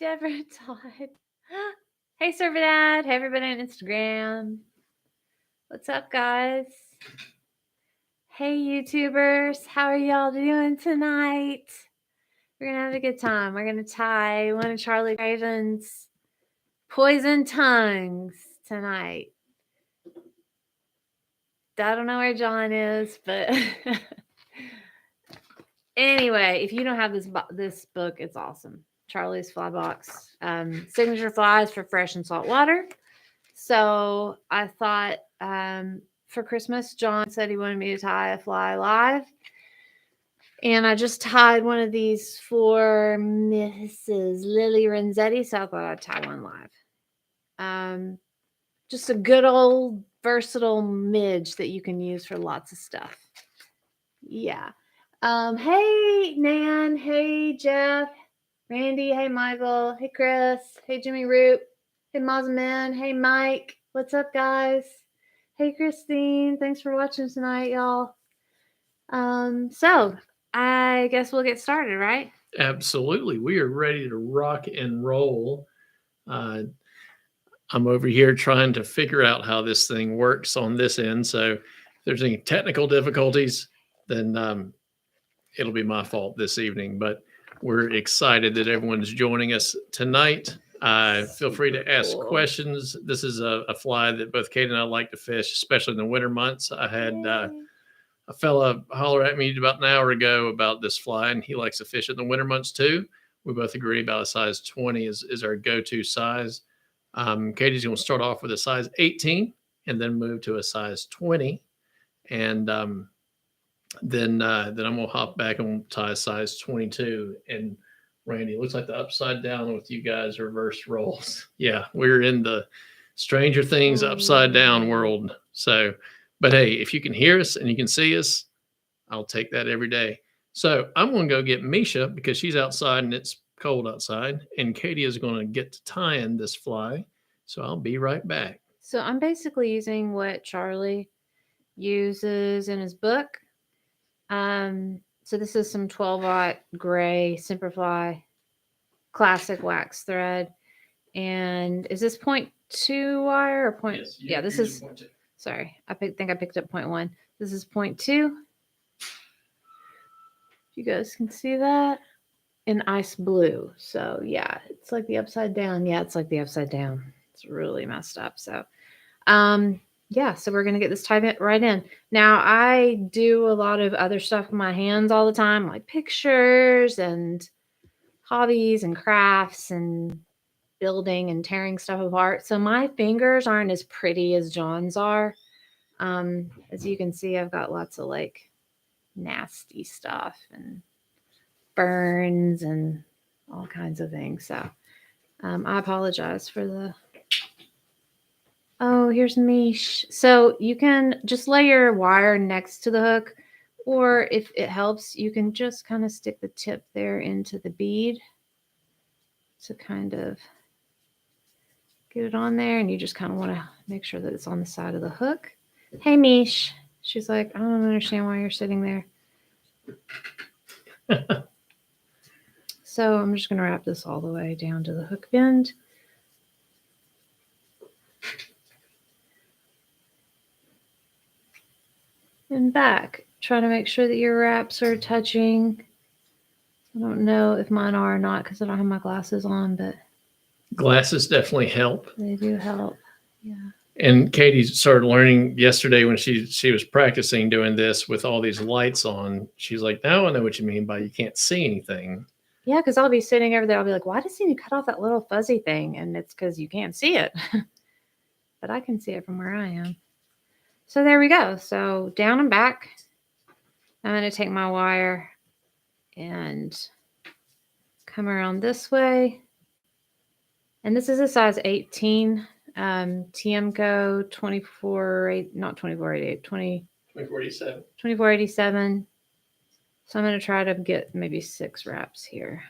Deborah Todd. Hey, Servadad. Hey, everybody on Instagram. What's up, guys? Hey, YouTubers. How are y'all doing tonight? We're going to have a good time. We're going to tie one of Charlie Craven's poison tongues tonight. I don't know where John is, but anyway, if you don't have this book, it's awesome. Charlie's Fly Box, signature flies for fresh and salt water. So I thought for Christmas, John said he wanted me to tie a fly live. And I just tied one of these for Mrs. Lily Renzetti, so I thought I'd tie one live. Just a good old versatile midge that you can use for lots of stuff. Yeah. Hey, Nan. Hey, Jeff. Randy. Hey, Michael. Hey, Chris. Hey, Jimmy Root. Hey, Mazman. Hey, Mike. What's up, guys? Hey, Christine. Thanks for watching tonight, y'all. So I guess we'll get started, right? Absolutely. We are ready to rock and roll. I'm over here trying to figure out how this thing works on this end. So if there's any technical difficulties, then it'll be my fault this evening. But we're excited that everyone's joining us tonight. Feel free to ask questions. This is a fly that both Kate and I like to fish, especially in the winter months. I had a fella holler at me about an hour ago about this fly, and he likes to fish in the winter months too. We both agree about a size 20 is our go-to size. Katie's going to start off with a size 18 and then move to a size 20. And then I'm going to hop back and tie a size 22. And Randy, it looks like the upside down with you guys reverse rolls. Yeah, we're in the Stranger Things upside down world. So, but hey, if you can hear us and you can see us, I'll take that every day. So I'm going to go get Misha because she's outside and it's cold outside. And Katie is going to get to tying this fly. So I'll be right back. So I'm basically using what Charlie uses in his book. So this is some 12-aught gray Simperfly classic wax thread. And is this 0.2 wire or point? Yes, yeah, this is 0.2. Sorry, I think I picked up 0.1. This is 0.2. You guys can see that in ice blue. So yeah, it's like the upside down. Yeah, it's like the upside down. It's really messed up. So yeah, so we're going to get this tied right in. Now, I do a lot of other stuff with my hands all the time, like pictures and hobbies and crafts and building and tearing stuff apart. So my fingers aren't as pretty as John's are. As you can see, I've got lots of like nasty stuff and burns and all kinds of things. So I apologize for the... Oh, here's Mish. So you can just lay your wire next to the hook, or if it helps, you can just kind of stick the tip there into the bead to kind of get it on there. And you just kind of want to make sure that it's on the side of the hook. Hey, Mish. She's like, I don't understand why you're sitting there. So I'm just going to wrap this all the way down to the hook bend. And back. Try to make sure that your wraps are touching. I don't know if mine are or not because I don't have my glasses on, but glasses definitely help. They do help. Yeah. And Katie started learning yesterday when she was practicing doing this with all these lights on. She's like, now I know what you mean by you can't see anything. Yeah, because I'll be sitting over there. I'll be like, why does he cut off that little fuzzy thing? And it's because you can't see it. But I can see it from where I am. So there we go. So down and back. I'm going to take my wire and come around this way. And this is a size 18. Tiemco 2487. So I'm going to try to get maybe 6 wraps here.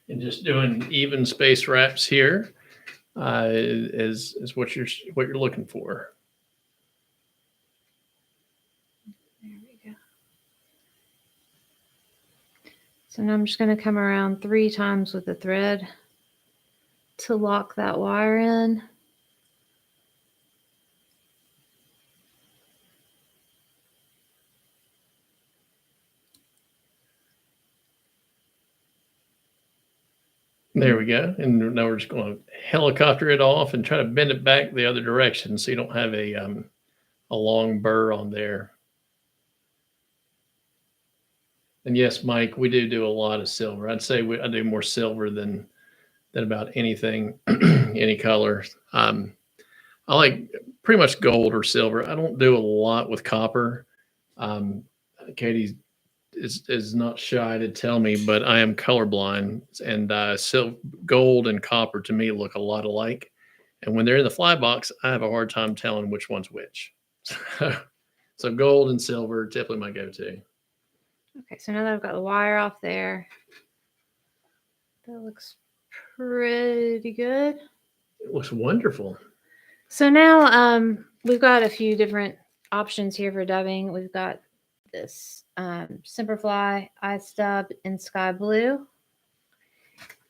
And just doing even space wraps here is what you're looking for. So now I'm just going to come around 3 times with the thread to lock that wire in. There we go. And now we're just going to helicopter it off and try to bend it back the other direction so you don't have a long burr on there. And yes, Mike, we do a lot of silver. I'd say I do more silver than about anything, any color. I like pretty much gold or silver. I don't do a lot with copper. Katie is not shy to tell me, but I am colorblind, and gold and copper to me look a lot alike. And when they're in the fly box, I have a hard time telling which one's which. So gold and silver definitely my go-to. Okay, so now that I've got the wire off there, that looks pretty good. It looks wonderful. So now we've got a few different options here for dubbing. We've got this Simperfly eye stub in sky blue.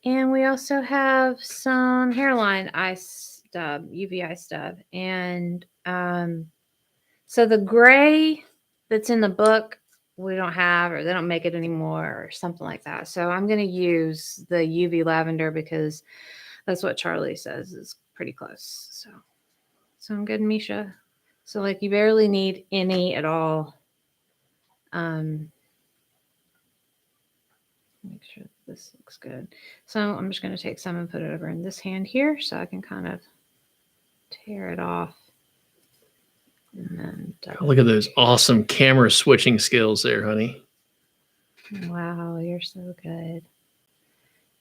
And we also have some hairline eye stub, UV eye stub. And so the gray that's in the book, we don't have, or they don't make it anymore, or something like that. So I'm going to use the UV lavender because that's what Charlie says is pretty close. So I'm good, Misha. So like you barely need any at all. Make sure this looks good. So I'm just going to take some and put it over in this hand here so I can kind of tear it off. And then look at those awesome camera switching skills there, honey. Wow, you're so good.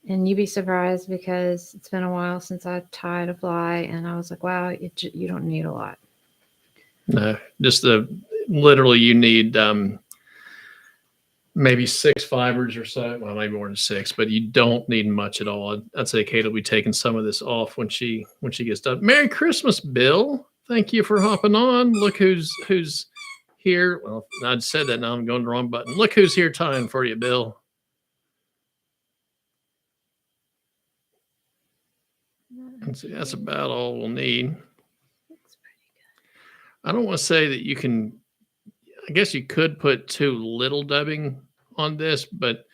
And you'd be surprised because it's been a while since I tied a fly, and I was like, wow, you don't need a lot. No, just literally you need maybe 6 fibers or so. Well, maybe more than 6, but you don't need much at all. I'd say Kate will be taking some of this off when she gets done. Merry Christmas, Bill. Thank you for hopping on. Look who's here. Well, I'd said that, now I'm going the wrong button. Look who's here tying for you, Bill. And see, that's about all we'll need. Looks pretty good. I don't want to say that you can, I guess you could put too little dubbing on this, but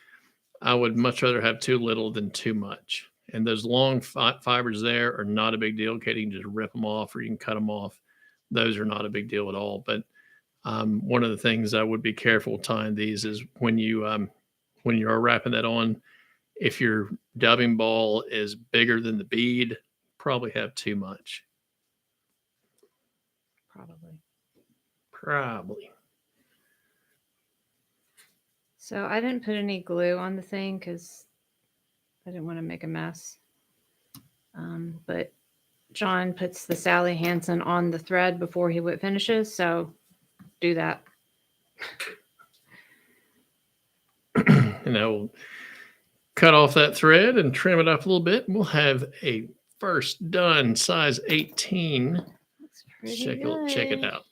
I would much rather have too little than too much. And those long fibers there are not a big deal. Katie, you can just rip them off or you can cut them off. Those are not a big deal at all. But one of the things I would be careful tying these is when you are wrapping that on, if your dubbing ball is bigger than the bead, probably have too much. Probably. So I didn't put any glue on the thing because I didn't want to make a mess. But John puts the Sally Hansen on the thread before he whip finishes, so do that. And I will cut off that thread and trim it up a little bit. We'll have a first done size 18. Looks pretty good. Check it out.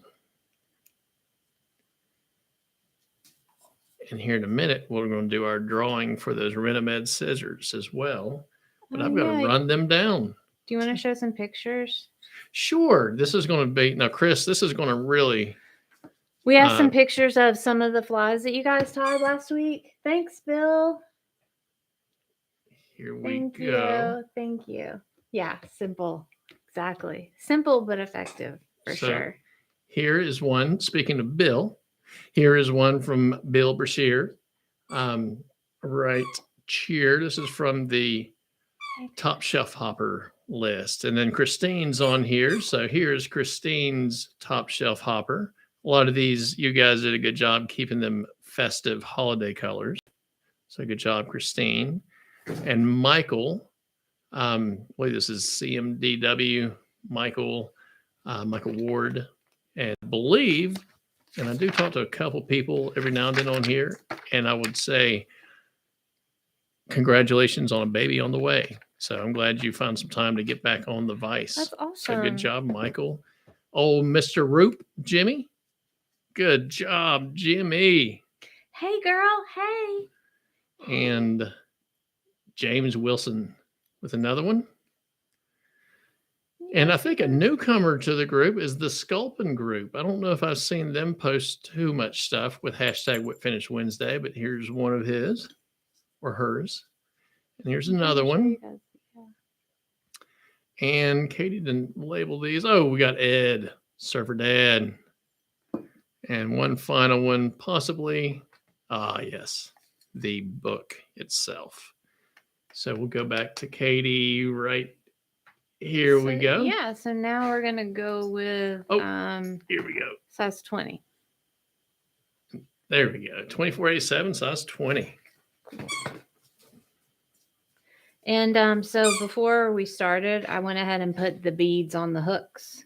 And here in a minute, we're going to do our drawing for those Renomed scissors as well. But I've got to run them down. Do you want to show some pictures? Sure. This is going to be, now, Chris, this is going to really. We have some pictures of some of the flies that you guys tied last week. Thanks, Bill. Here we go. Thank you. Yeah, simple. Exactly. Simple but effective for sure. Here is one, speaking of Bill, here is one from Bill Brashear. Right cheer. This is from the Top Shelf Hopper list. And then Christine's on here. So here's Christine's Top Shelf Hopper. A lot of these, you guys did a good job keeping them festive holiday colors. So good job, Christine. And Michael, I believe this is CMDW, Michael Ward. And I believe, and I do talk to a couple people every now and then on here, and I would say, congratulations on a baby on the way. So I'm glad you found some time to get back on the Vise. That's awesome. So good job, Michael. Oh, Mr. Roop, Jimmy. Good job, Jimmy. Hey, girl. Hey. And James Wilson with another one. And I think a newcomer to the group is the Sculpin group. I don't know if I've seen them post too much stuff with hashtag Whip Finish Wednesday, but here's one of his or hers. And here's another one. And Katie didn't label these. Oh, we got Ed, Surfer Dad. And one final one, possibly. Yes, the book itself. So we'll go back to Katie right here. We go. Yeah, so now we're going to go with here we go. Size 20. There we go. 2487, size 20. And so before we started, I went ahead and put the beads on the hooks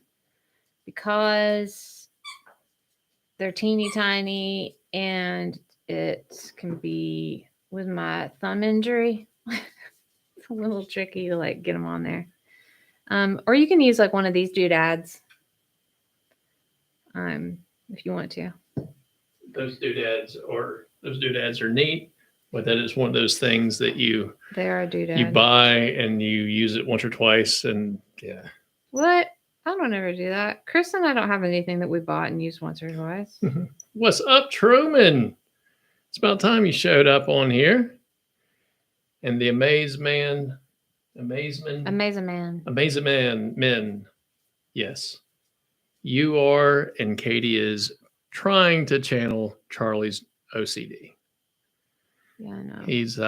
because they're teeny tiny and it can be, with my thumb injury, it's a little tricky to like get them on there. Or you can use like one of these doodads if you want to. Those doodads are neat, but that is one of those things that you buy and you use it once or twice, and yeah. What? I don't ever do that. Chris and I don't have anything that we bought and used once or twice. What's up, Truman? It's about time you showed up on here. And the Amazing Man men. Yes. You are, and Katie is trying to channel Charlie's OCD. Yeah, I know. He's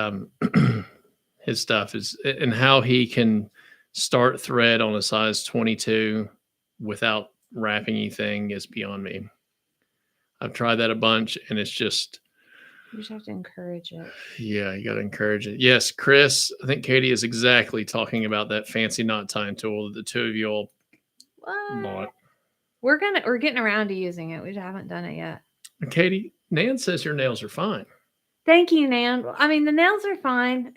his stuff is, and how he can start thread on a size 22 without wrapping anything is beyond me. I've tried that a bunch, and it's just, you just have to encourage it. Yeah, you got to encourage it. Yes, Chris, I think Katie is exactly talking about that fancy knot tying tool that the two of you all bought. We're getting around to using it. We haven't done it yet. Katie, Nan says your nails are fine. Thank you, Nan. I mean, the nails are fine.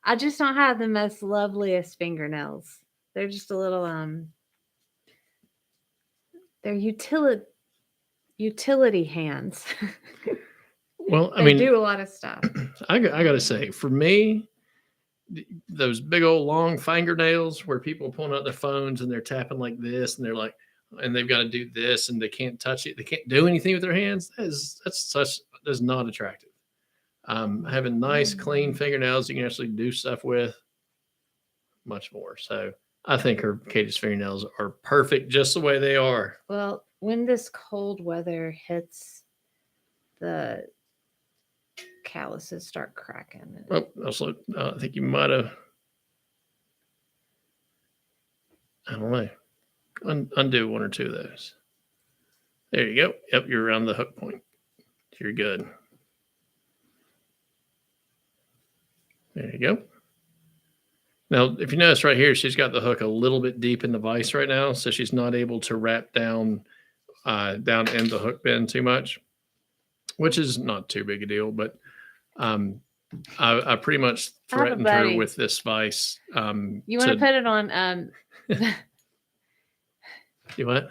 I just don't have the most loveliest fingernails. They're just a little they're utility hands. Well, they do a lot of stuff. I got to say, for me, those big old long fingernails where people are pulling out their phones and they're tapping like this, and they're like, and they've got to do this, and they can't touch it. They can't do anything with their hands. That's not attractive. Having nice, clean fingernails you can actually do stuff with, much more. So I think Katie's fingernails are perfect just the way they are. Well, when this cold weather hits, the calluses start cracking. Oh, also, I think you might have, I don't know, undo one or two of those. There you go. Yep, you're around the hook point. You're good. There you go. Now, if you notice right here, she's got the hook a little bit deep in the vise right now, so she's not able to wrap down in the hook bend too much, which is not too big a deal. But I pretty much threatened her with this vise. You want to put it on? You what?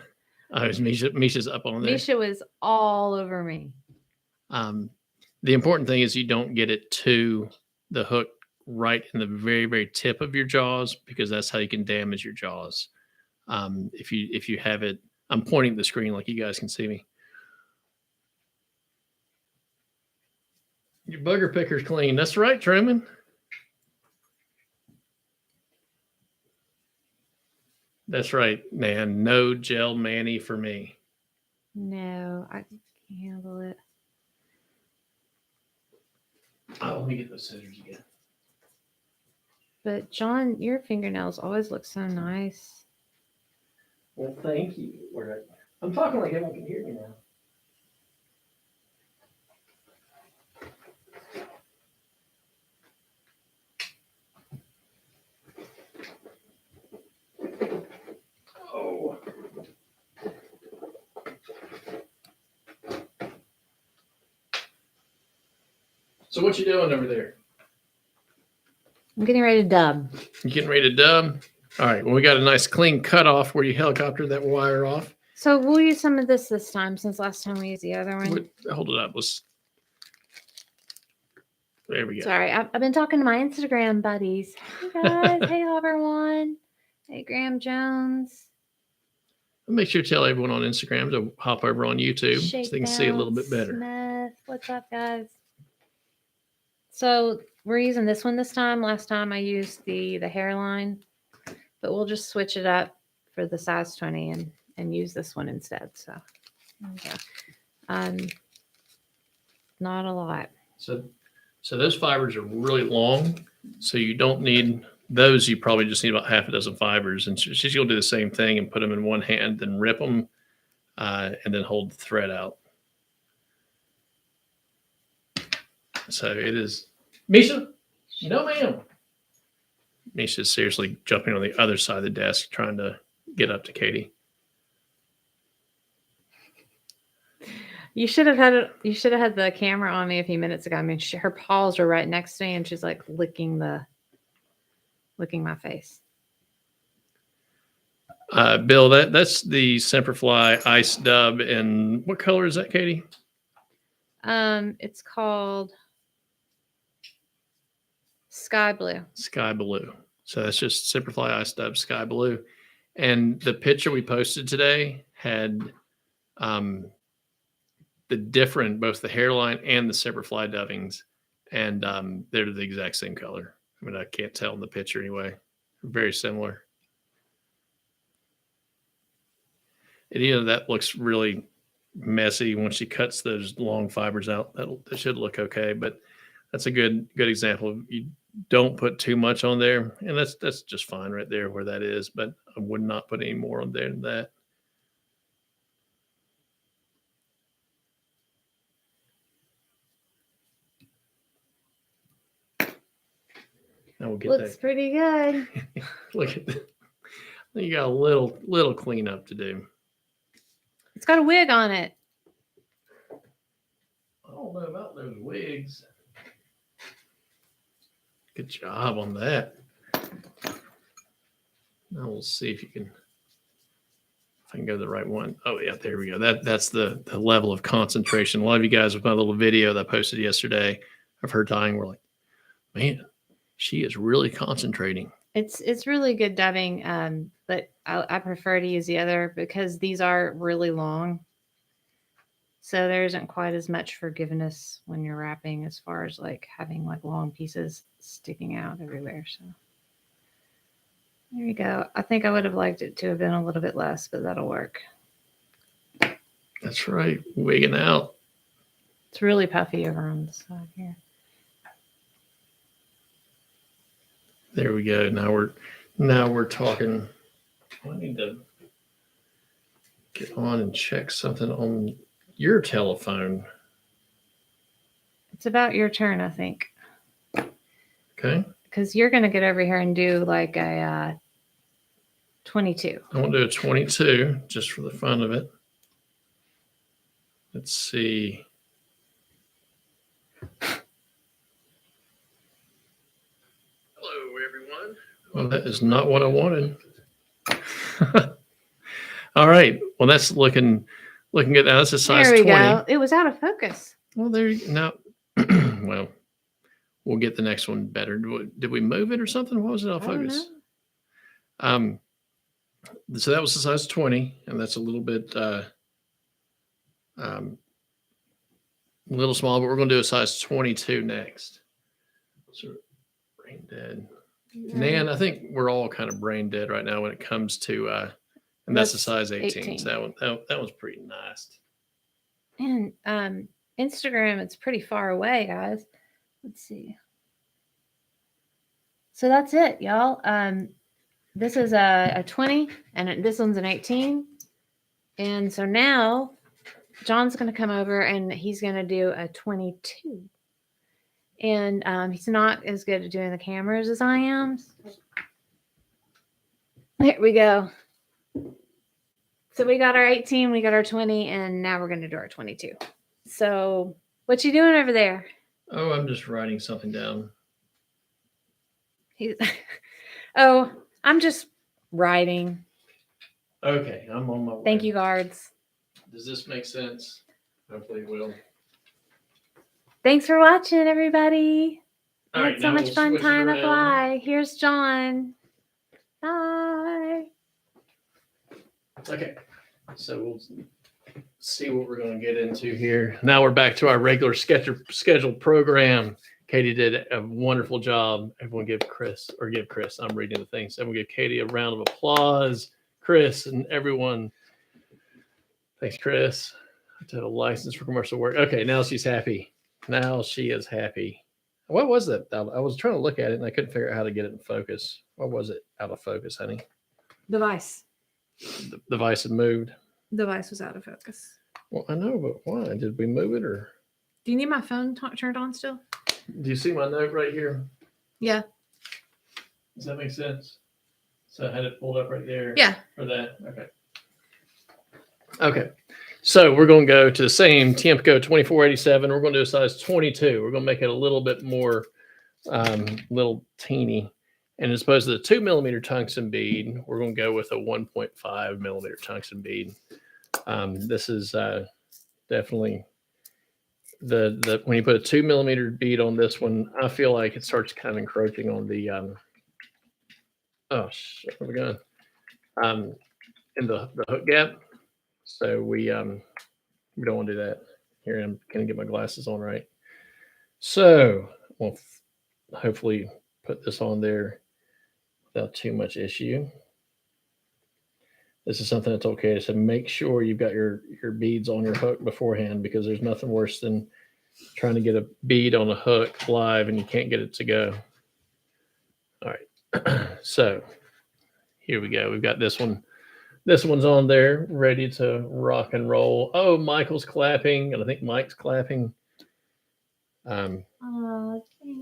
Oh, Misha's up on there. Misha was all over me. The important thing is you don't get it to the hook right in the very, very tip of your jaws, because that's how you can damage your jaws. If you have it, I'm pointing at the screen like you guys can see me. Your booger picker's clean. That's right, Truman. That's right, man. No gel mani for me. No, I can handle it. Oh, let me get those scissors again. But John, your fingernails always look so nice. Well, thank you. I'm talking like everyone can hear me now. Oh. So what you doing over there? I'm getting ready to dub. You getting ready to dub? All right. Well, we got a nice clean cutoff where you helicopter that wire off. So we'll use some of this time, since last time we used the other one. Hold it up. There we go. Sorry, I've been talking to my Instagram buddies. Hey guys, hey everyone. Hey Graham Jones. Make sure to tell everyone on Instagram to hop over on YouTube so they can see a little bit better. Smith. What's up, guys? So we're using this one this time. Last time I used the hairline, but we'll just switch it up for the size 20 and use this one instead. So there we go. Not a lot. So those fibers are really long, so you don't need those. You probably just need about half a dozen fibers, and she's going to do the same thing and put them in one hand, then rip them, and then hold the thread out. So it is, Misha. No, ma'am. Misha's seriously jumping on the other side of the desk, trying to get up to Katie. You should have had the camera on me a few minutes ago. I mean, her paws were right next to me, and she's like licking my face. Bill, that's the Semperfli Ice Dub, and what color is that, Katie? It's called Sky Blue. Sky Blue. So that's just Semperfli Ice Dub Sky Blue, and the picture we posted today had the different, both the hairline and the Semperfli dubbings, and they're the exact same color. I mean, I can't tell in the picture anyway. Very similar. And that looks really messy when she cuts those long fibers out. That should look okay, but that's a good example. You don't put too much on there, and that's just fine right there where that is. But I would not put any more on there than that. Now we'll get Looks pretty good. Look at that. You got a little cleanup to do. It's got a wig on it. I don't know about those wigs. Good job on that. Now we'll see if I can go to the right one. Oh yeah, there we go. That's the level of concentration. A lot of you guys with my little video that I posted yesterday of her dying were like, man, she is really concentrating. It's really good dubbing, but I prefer to use the other because these are really long. So there isn't quite as much forgiveness when you're wrapping as far as like having like long pieces sticking out everywhere. So there you go. I think I would have liked it to have been a little bit less, but that'll work. That's right. Wigging out. It's really puffy over on the side here. There we go. Now we're talking. I need to get on and check something on your telephone. It's about your turn, I think. Okay. Because you're going to get over here and do like a 22. I want to do a 22 just for the fun of it. Let's see. Everyone. Well, that is not what I wanted. All right. Well, that's looking good. Now that's a size 20. There we go. It was out of focus. Well, there you now. Well, we'll get the next one better. Did we move it or something? What was it out of focus? So that was the size 20, and that's a little bit little small, but we're going to do a size 22 next. So brain dead. Nan, I think we're all kind of brain dead right now when it comes to, and that's a size 18. So that was pretty nice. And Instagram, it's pretty far away, guys. Let's see. So that's it, y'all. This is a 20, and this one's an 18. And so now John's going to come over, and he's going to do a 22. And he's not as good at doing the cameras as I am. There we go. So we got our 18, we got our 20, and now we're going to do our 22. So what you doing over there? Oh, I'm just writing something down. Oh, I'm just writing. Okay, I'm on my way. Thank you, guards. Does this make sense? Hopefully it will. Thanks for watching, everybody. All I right, had so now much we'll fun switch it tying a around. fly. Here's John. Bye. Okay, so we'll see what we're going to get into here. Now we're back to our regular scheduled program. Katie did a wonderful job. Everyone give Chris. I'm reading the things. Everyone give Katie a round of applause. Chris and everyone. Thanks, Chris. To have a license for commercial work. Okay, now she's happy. Now she is happy. What was that? I was trying to look at it and I couldn't figure out how to get it in focus. What was it out of focus, honey? The Vise. The Vise had moved. The Vise was out of focus. Well, I know, but why? Did we move it or? Do you need my phone turned on still? Do you see my note right here? Yeah. Does that make sense? So I had it pulled up right there. Yeah. For that. Okay. Okay. So we're going to go to the same Tiemco 2487. We're going to do a size 22. We're going to make it a little bit more, little teeny. And as opposed to the 2 millimeter tungsten bead, we're going to go with a 1.5 millimeter tungsten bead. This is definitely the when you put a 2 millimeter bead on this one, I feel like it starts kind of encroaching on the oh shit, where we going? In the hook gap. So we don't want to do that. Here I'm gonna get my glasses on right. So we'll hopefully put this on there without too much issue. This is something that's okay. So make sure you've got your beads on your hook beforehand, because there's nothing worse than trying to get a bead on a hook live and you can't get it to go. All right. So here we go. We've got this one. This one's on there, ready to rock and roll. Oh, Michael's clapping, and I think Mike's clapping. And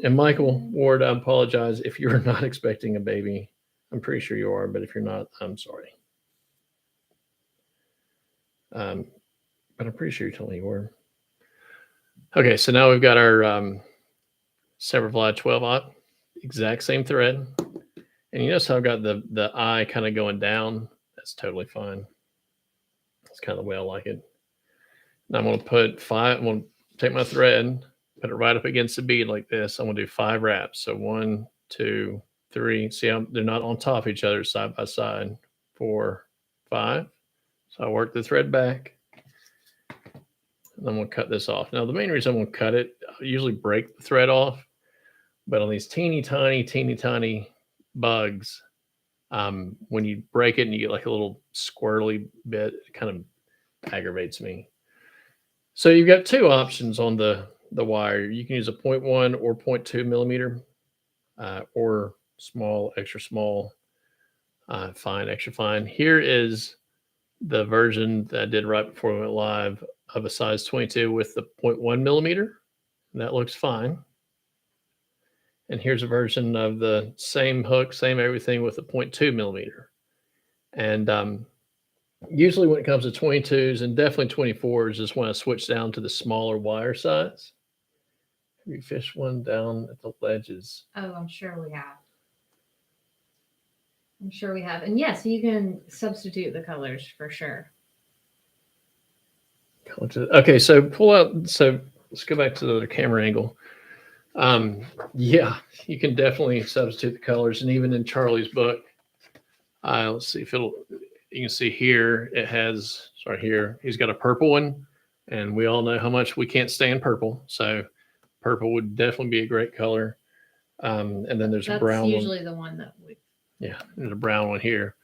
Michael Ward, I apologize if you're not expecting a baby. I'm pretty sure you are, but if you're not, I'm sorry. But I'm pretty sure you told me you were. Okay, so now we've got our Severfly 12-aught, exact same thread. And you notice how I've got the eye kind of going down. That's totally fine. That's kind of the way I like it. Now I'm going to put 5, I'm going to take my thread, put it right up against the bead like this. I'm going to do 5 wraps. So 1, 2, 3. See how they're not on top of each other, side by side. 4, 5. So I work the thread back. And I'm going to cut this off. Now the main reason I'm going to cut it, I usually break the thread off. But on these teeny tiny bugs, when you break it and you get like a little squirrely bit, it kind of aggravates me. So you've got 2 options on the wire. You can use a 0.1 or 0.2 millimeter, or small, extra small, fine, extra fine. Here is the version that I did right before we went live of a size 22 with the 0.1 millimeter. And that looks fine. And here's a version of the same hook, same everything with a 0.2 millimeter. And usually when it comes to 22s and definitely 24s is when I switch down to the smaller wire size. Have you fished one down at the ledges? Oh, I'm sure we have. I'm sure we have. And yes, you can substitute the colors for sure. Okay, so pull out. So let's go back to the other camera angle. Yeah, you can definitely substitute the colors. And even in Charlie's book, let's see if you can see here, it has, sorry, here, he's got a purple one. And we all know how much we can't stand purple. So purple would definitely be a great color. And then there's a brown one. That's usually the one that we. Yeah, there's a brown one here.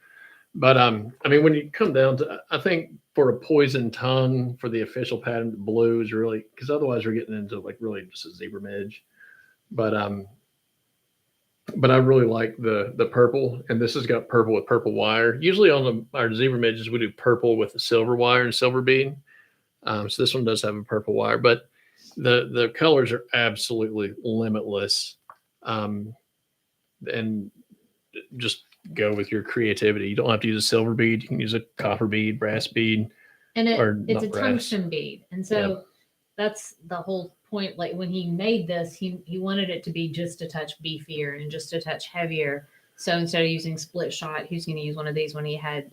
But I mean, when you come down to, I think for a poison tongue, for the official pattern, the blue is really, because otherwise we're getting into like really just a zebra midge. But I really like the purple, and this has got purple with purple wire. Usually on our zebra midges, we do purple with a silver wire and silver bead. So this one does have a purple wire, but the colors are absolutely limitless. And just go with your creativity. You don't have to use a silver bead. You can use a copper bead, brass bead. And it's a brass. tungsten bead. And so that's the whole point. Like when he made this, he wanted it to be just a touch beefier and just a touch heavier. So instead of using split shot, he was going to use one of these when he had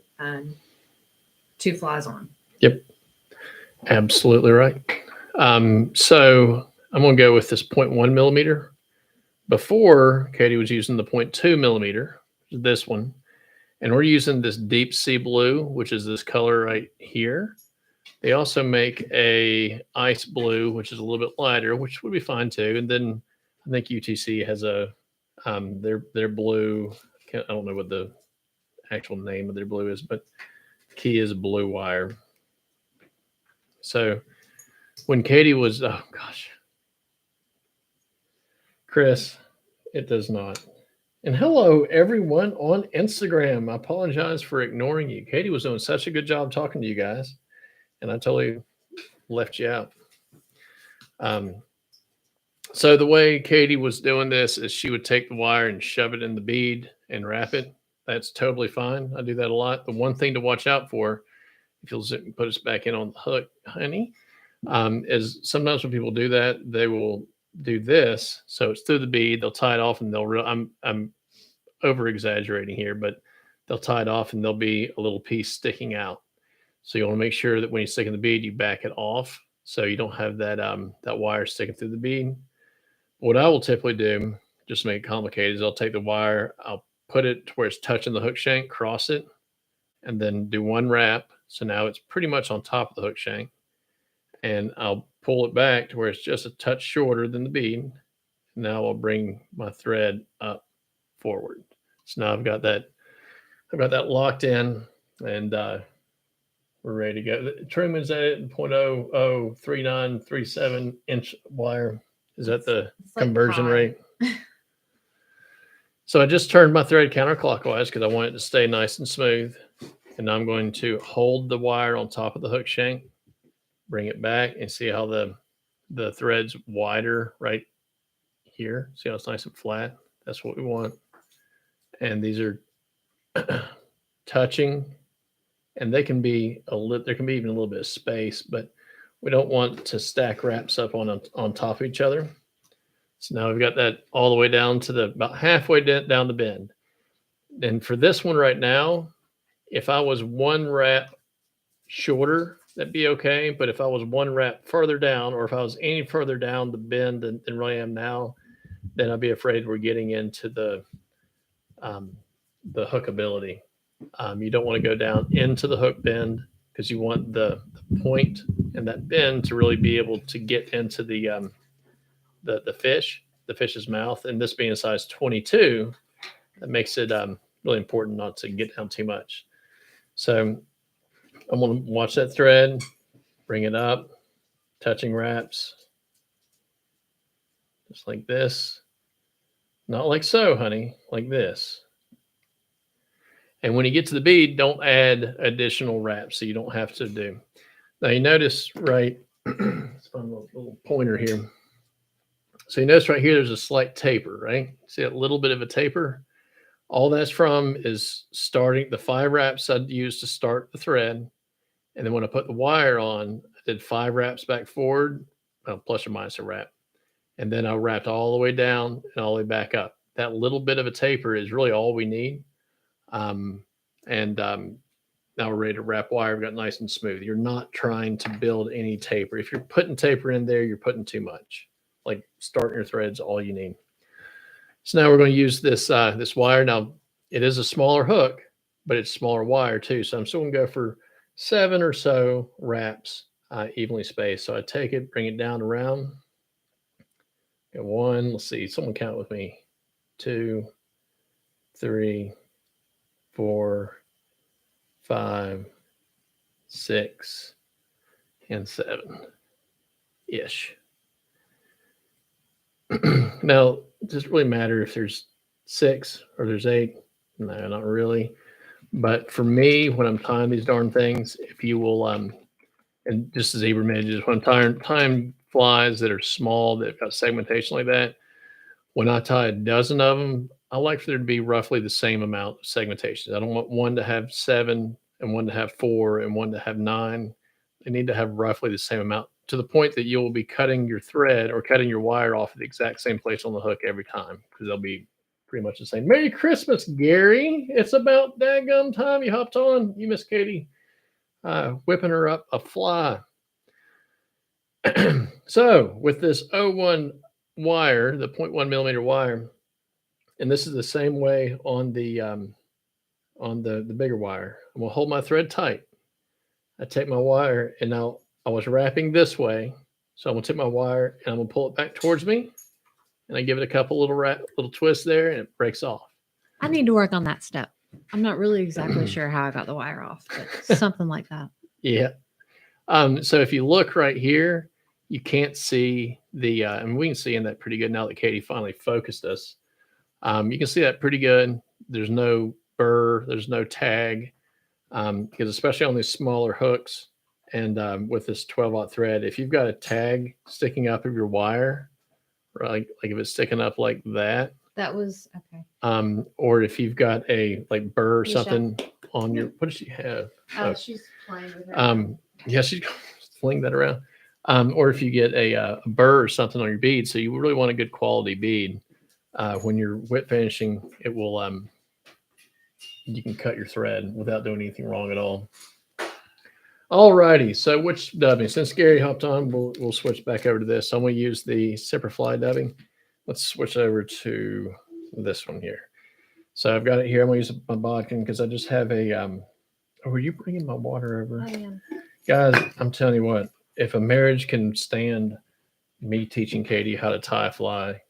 2 flies on. Yep. Absolutely right. So I'm going to go with this 0.1 millimeter. Before, Katie was using the 0.2 millimeter, this one. And we're using this deep sea blue, which is this color right here. They also make a ice blue, which is a little bit lighter, which would be fine too. And then I think UTC has a their blue. I don't know what the actual name of their blue is, but key is blue wire. So when Katie was, oh gosh, Chris, it does not. And hello, everyone on Instagram. I apologize for ignoring you. Katie was doing such a good job talking to you guys, and I totally left you out. So the way Katie was doing this is she would take the wire and shove it in the bead and wrap it. That's totally fine. I do that a lot. The one thing to watch out for, if you'll zip and put us back in on the hook, honey, is sometimes when people do that, they will do this. So it's through the bead. They'll tie it off, and I'm over exaggerating here, but they'll tie it off, and there'll be a little piece sticking out. So you want to make sure that when you stick in the bead, you back it off, so you don't have that that wire sticking through the bead. What I will typically do, just to make it complicated, is I'll take the wire, I'll put it to where it's touching the hook shank, cross it, and then do one wrap. So now it's pretty much on top of the hook shank. And I'll pull it back to where it's just a touch shorter than the bead. Now I'll bring my thread up forward. So now I've got that locked in, and we're ready to go. The Truman's at 0.003937 inch wire. Is that the conversion rate? So I just turned my thread counterclockwise because I want it to stay nice and smooth. And I'm going to hold the wire on top of the hook shank, bring it back, and see how the thread's wider right here. See how it's nice and flat? That's what we want. And these are touching, and they can be there can be even a little bit of space, but we don't want to stack wraps up on top of each other. So now we've got that all the way down to about halfway down the bend. And for this one right now, if I was one wrap shorter, that'd be okay. But if I was one wrap further down, or if I was any further down the bend than where I am now, then I'd be afraid we're getting into the hookability. You don't want to go down into the hook bend, because you want the point and that bend to really be able to get into the fish's mouth. And this being a size 22, that makes it really important not to get down too much. So I'm going to watch that thread, bring it up, touching wraps, just like this. Not like so, honey, like this. And when you get to the bead, don't add additional wraps, so you don't have to do. Now you notice, right, let's find a little pointer here. So you notice right here, there's a slight taper, right? See a little bit of a taper? All that's from is starting the 5 wraps I'd use to start the thread. And then when I put the wire on, I did 5 wraps back forward, plus or minus a wrap. And then I wrapped all the way down and all the way back up. That little bit of a taper is really all we need. Now we're ready to wrap wire. We've got nice and smooth. You're not trying to build any taper. If you're putting taper in there, you're putting too much. Like starting your threads, all you need. So now we're going to use this this wire. Now it is a smaller hook, but it's smaller wire too. So I'm still going to go for 7 or so wraps, evenly spaced. So I take it, bring it down around. Got 1. Let's see. Someone count with me. 2, 3, 4, 5, 6, and 7 ish. Now, does it really matter if there's 6 or there's 8? No, not really. But for me, when I'm tying these darn things, if you will, and just as zebra midges, when I'm tying flies that are small, that have got segmentation like that, when I tie a dozen of them, I like for there to be roughly the same amount of segmentation. I don't want one to have 7 and one to have 4 and one to have 9. They need to have roughly the same amount, to the point that you'll be cutting your thread or cutting your wire off at the exact same place on the hook every time, because they'll be pretty much the same. Merry Christmas, Gary. It's about daggum time you hopped on. You miss Katie whipping her up a fly. So with this 01 wire, the 0.1 millimeter wire, and this is the same way on the bigger wire. I'm gonna hold my thread tight. I take my wire, and now I was wrapping this way, so I'm gonna take my wire and I'm gonna pull it back towards me, and I give it a couple little twists there, and it breaks off. I need to work on that step. I'm not really exactly sure how I got the wire off, but something like that. Yeah. So if you look right here, you can't see the, and we can see in that pretty good now that Katie finally focused us. You can see that pretty good. There's no burr, there's no tag, because especially on these smaller hooks and with this 12-aught thread, if you've got a tag sticking up of your wire, right, like if it's sticking up like that, That was okay. or if you've got a like burr or Michelle. something on your, what does she have? Oh. She's playing with her. Yeah, she's fling that around. Or if you get a burr or something on your bead, so you really want a good quality bead. When you're whip finishing, it will you can cut your thread without doing anything wrong at all. Alrighty, so which dubbing? Since Gary hopped on, we'll switch back over to this. So I'm going to use the Superfly dubbing. Let's switch over to this one here. So I've got it here. I'm going to use my bodkin because I just have a. Oh, were you bringing my water over? I am. Guys, I'm telling you what. If a marriage can stand me teaching Katie how to tie a fly,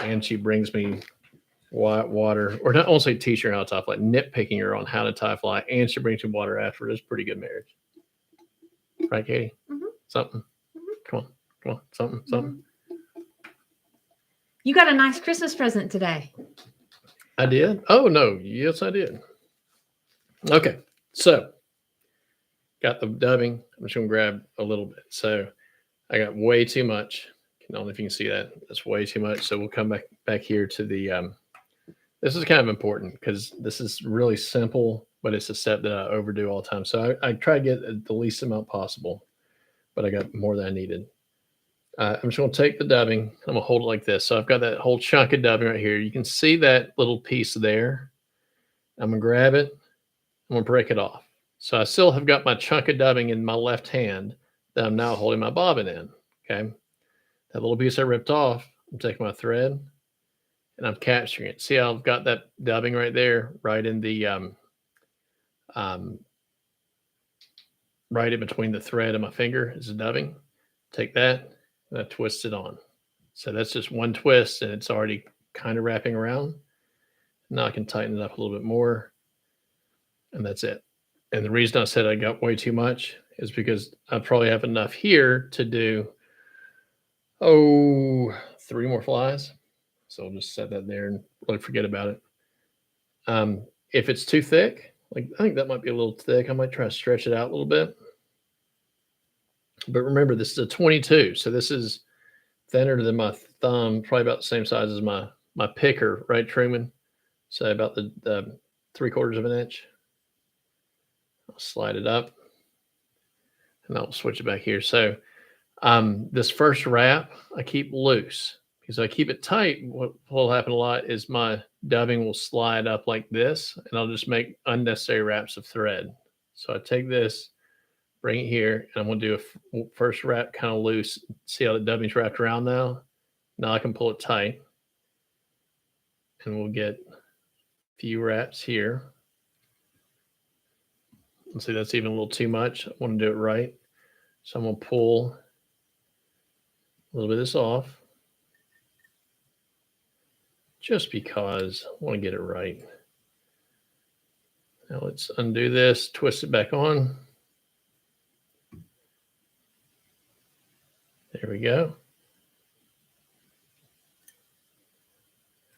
and she brings me water, or not only teach her how to tie a fly, nitpicking her on how to tie a fly, and she brings me water after, it's a pretty good marriage. Right, Katie? Mm-hmm. Something. Mm-hmm. Come on. Something. You got a nice Christmas present today. I did? Oh, no. Yes, I did. Okay. So, got the dubbing. I'm just going to grab a little bit. So, I got way too much. I don't know if you can see that. That's way too much. So, we'll come back here to the, this is kind of important because this is really simple, but it's a step that I overdo all the time. So, I try to get the least amount possible, but I got more than I needed. I'm just going to take the dubbing. I'm going to hold it like this. So I've got that whole chunk of dubbing right here. You can see that little piece there. I'm going to grab it. I'm going to break it off. So I still have got my chunk of dubbing in my left hand that I'm now holding my bobbin in. Okay. That little piece I ripped off, I'm taking my thread and I'm capturing it. See how I've got that dubbing right there, right in the, right in between the thread and my finger is the dubbing. Take that. And I twist it on. So that's just one twist and it's already kind of wrapping around. Now I can tighten it up a little bit more. And that's it. And the reason I said I got way too much is because I probably have enough here to do, 3 more flies. So I'll just set that there and really forget about it. If it's too thick, like I think that might be a little thick, I might try to stretch it out a little bit. But remember, this is a 22, so this is thinner than my thumb, probably about the same size as my picker, right, Truman? So about the 3/4 of an inch. I'll slide it up, and I'll switch it back here. So this first wrap, I keep loose. Because I keep it tight, what will happen a lot is my dubbing will slide up like this, and I'll just make unnecessary wraps of thread. So I take this, bring it here, and I'm going to do a first wrap kind of loose. See how the dubbing's wrapped around now? Now I can pull it tight. And we'll get a few wraps here. And see, that's even a little too much. I want to do it right. So I'm going to pull a little bit of this off. Just because I want to get it right. Now let's undo this, twist it back on. There we go.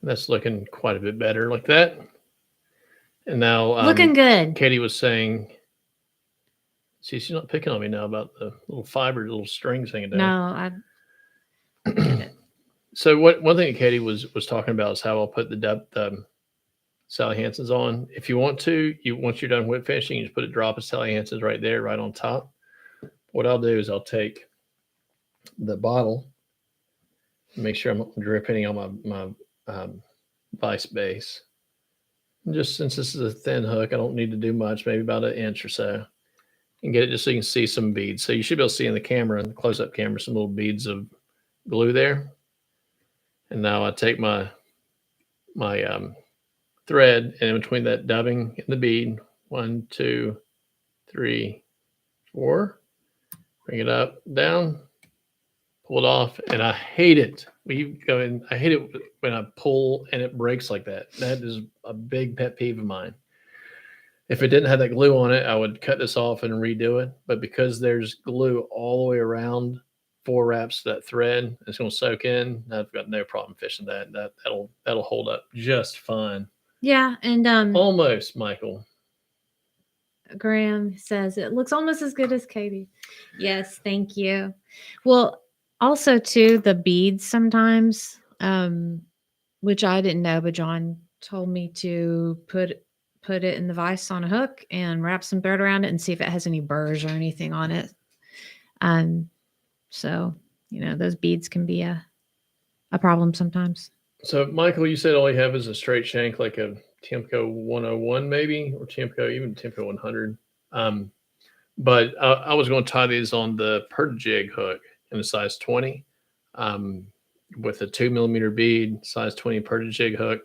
That's looking quite a bit better like that. And now Looking good. Katie was saying, see, she's not picking on me now about the little fiber, little strings hanging down. No, I get it. So one thing that Katie was talking about is how I'll put the Sally Hansen's on. If you want to, once you're done whip finishing, you just put a drop of Sally Hansen's right there, right on top. What I'll do is I'll take the bottle, make sure I'm dripping on my Vise base. And just since this is a thin hook, I don't need to do much, maybe about 1 inch or so. and get it just so you can see some beads. So you should be able to see in the camera, in the close-up camera, some little beads of glue there. And now I take my thread, and in between that dubbing and the bead, 1, 2, 3, 4, bring it up, down, pull it off, and I hate it. I hate it when I pull and it breaks like that. That is a big pet peeve of mine. If it didn't have that glue on it, I would cut this off and redo it. But because there's glue all the way around 4 wraps to that thread, it's going to soak in. I've got no problem fishing that. That'll hold up just fine. Yeah, and Almost, Michael. Graham says it looks almost as good as Katie. Yes, thank you. Well, also too, the beads sometimes, which I didn't know, but John told me to put it in the vise on a hook and wrap some thread around it and see if it has any burrs or anything on it. So those beads can be a problem sometimes. So Michael, you said all you have is a straight shank, like a Tiemco 101 maybe, or even Tiemco 100. But I was going to tie these on the per jig hook in a size 20 with a 2mm bead, size 20 per jig hook.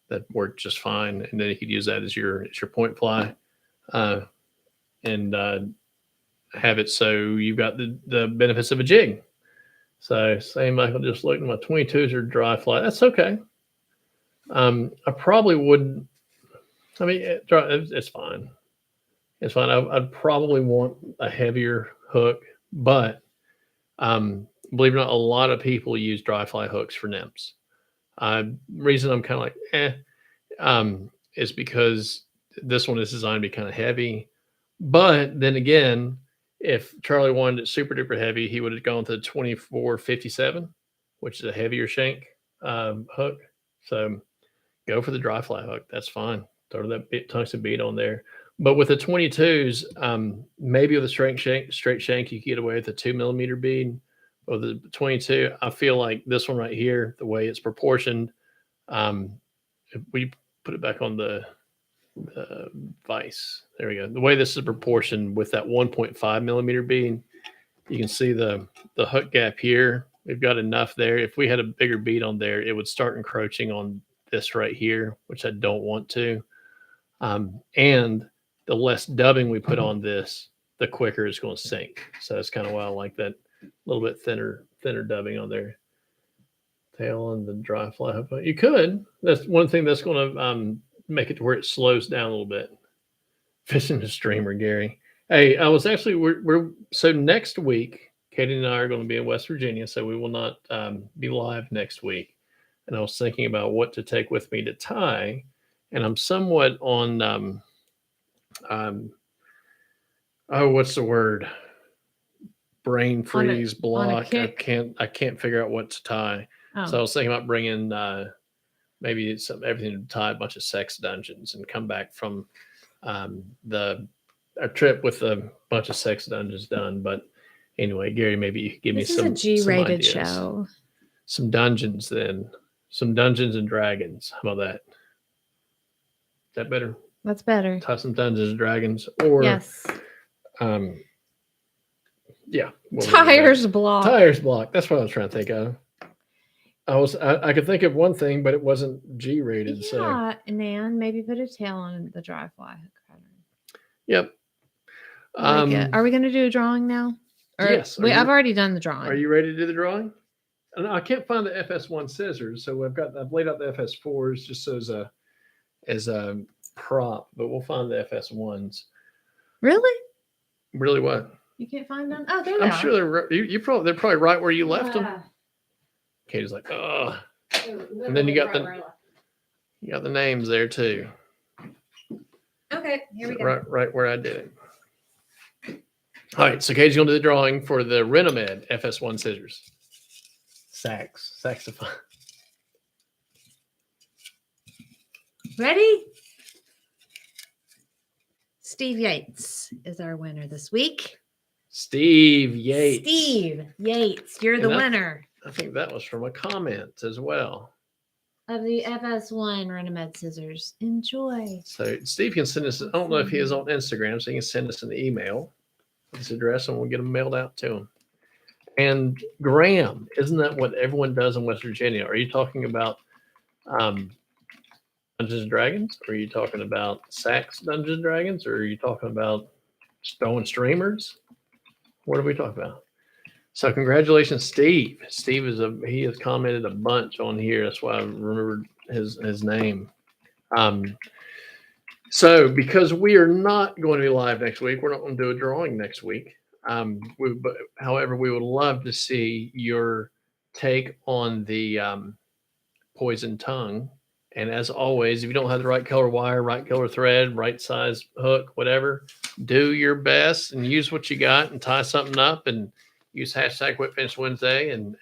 That worked just fine. And then you could use that as your point fly and have it so you've got the benefits of a jig. So say Michael just looked, my 22s are dry fly. That's okay. I probably wouldn't. I mean, it's fine. It's fine. I'd probably want a heavier hook, but believe it or not, a lot of people use dry fly hooks for nymphs. Reason I'm kind of like, is because this one is designed to be kind of heavy. But then again, if Charlie wanted it super duper heavy, he would have gone to the 2457, which is a heavier shank hook. So go for the dry fly hook. That's fine. Throw that tungsten bead on there. But with the 22s, maybe with a straight shank, you can get away with a 2mm bead. Or the 22, I feel like this one right here, the way it's proportioned, if we put it back on the vise, there we go. The way this is proportioned with that 1.5mm bead, you can see the hook gap here. We've got enough there. If we had a bigger bead on there, it would start encroaching on this right here, which I don't want to. And the less dubbing we put on this, the quicker it's going to sink. So that's kind of why I like that little bit thinner dubbing on there. Tail and the dry fly hook. You could. That's one thing that's going to make it to where it slows down a little bit. Fishing the streamer, Gary. Hey, I was actually we're so next week, Katie and I are going to be in West Virginia, so we will not be live next week. And I was thinking about what to take with me to tie, and I'm somewhat on what's the word? Brain freeze block. I can't figure out what to tie. Oh. So I was thinking about bringing maybe everything to tie a bunch of sex dungeons and come back from our trip with a bunch of sex dungeons done. But anyway, Gary, maybe you could give me some. This is a G-rated show. Some dungeons then. Some Dungeons and Dragons. How about that? Is that better? That's better. Tie some Dungeons and Dragons. Or yes. Yeah. Tires block. Tires block. That's what I was trying to think of. I could think of one thing, but it wasn't G-rated. Yeah, so. And then maybe put a tail on the dry fly hook pattern. Yep. Are we going to do a drawing now? Or, yes. I've already done the drawing. Are you ready to do the drawing? I can't find the FS1 scissors, so I've laid out the FS4s just so as a prop, but we'll find the FS1s. Really? Really what? You can't find them? Oh, there they are. I'm sure they're probably right where you left them. Katie's like, oh, and then you got the names there too. Okay, here we go. Right where I did it. All right, so Katie's gonna do the drawing for the Renomed FS1 scissors. Saxophone. Ready? Steve Yates is our winner this week. Steve Yates. You're the winner. I think that was from a comment as well. Of the FS1 Renomed scissors. Enjoy. So Steve can send us, I don't know if he is on Instagram, so he can send us an email his address, and we'll get them mailed out to him. And Graham, isn't that what everyone does in West Virginia? Are you talking about Dungeons and Dragons? Or are you talking about Sax Dungeons and Dragons? Or are you talking about Stone Streamers? What are we talking about? So congratulations, Steve. Steve he has commented a bunch on here. That's why I remembered his name. So because we are not going to be live next week, we're not going to do a drawing next week. However, we would love to see your take on the poison tongue. And as always, if you don't have the right color wire, right color thread, right size hook, whatever, do your best and use what you got and tie something up and use hashtag Whip Finish Wednesday. And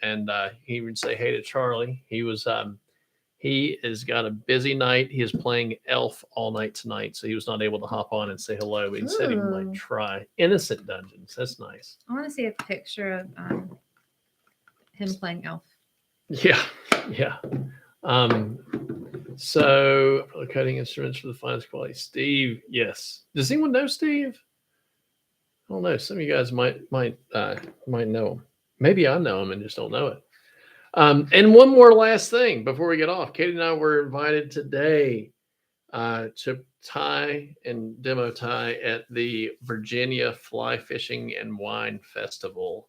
he would say hey to Charlie. He has got a busy night. He is playing Elf all night tonight, so he was not able to hop on and say hello. But he said he might try Innocent Dungeons. That's nice. I want to see a picture of him playing Elf. Yeah. So cutting instruments for the finest quality. Steve, yes. Does anyone know Steve? I don't know. Some of you guys might know him. Maybe I know him and just don't know it. And one more last thing before we get off. Katie and I were invited today to tie and demo tie at the Virginia Fly Fishing and Wine Festival,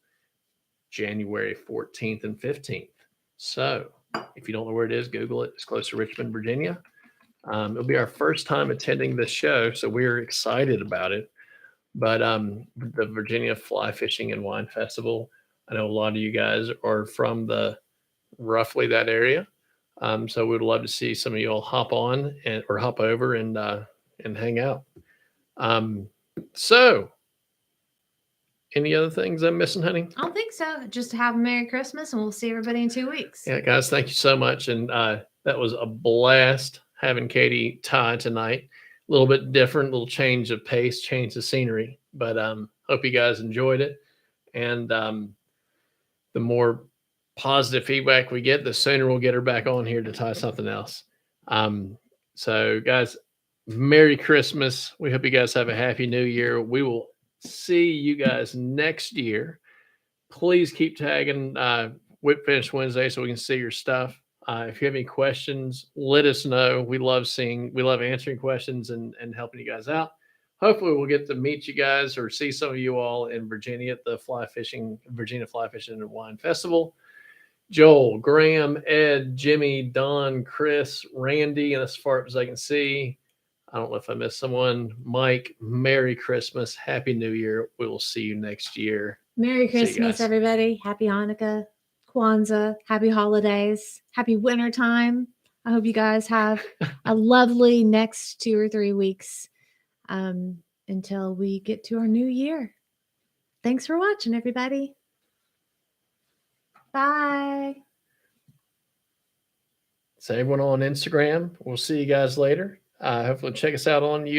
January 14th and 15th. So if you don't know where it is, Google it. It's close to Richmond, Virginia. It'll be our first time attending this show, so we're excited about it. But the Virginia Fly Fishing and Wine Festival, I know a lot of you guys are from roughly that area. So we'd love to see some of you all hop on or hop over and hang out. So any other things I'm missing, honey? I don't think so. Just have a Merry Christmas, and we'll see everybody in 2 weeks. Yeah, guys, thank you so much. And that was a blast having Katie tie tonight. A little bit different, little change of pace, change of scenery. But hope you guys enjoyed it. And the more positive feedback we get, the sooner we'll get her back on here to tie something else. So, guys, Merry Christmas. We hope you guys have a Happy New Year. We will see you guys next year. Please keep tagging Whip Finish Wednesday so we can see your stuff. If you have any questions, let us know. We love answering questions and helping you guys out. Hopefully we'll get to meet you guys or see some of you all in Virginia at the Virginia Fly Fishing and Wine Festival. Joel, Graham, Ed, Jimmy, Don, Chris, Randy, and as far as I can see, I don't know if I missed someone. Mike, Merry Christmas. Happy New Year. We will see you next year. Merry Christmas, everybody. Happy Hanukkah, Kwanzaa, happy holidays, happy winter time. I hope you guys have a lovely next 2 or 3 weeks until we get to our new year. Thanks for watching, everybody. Bye. So everyone on Instagram, we'll see you guys later. Hopefully check us out on YouTube.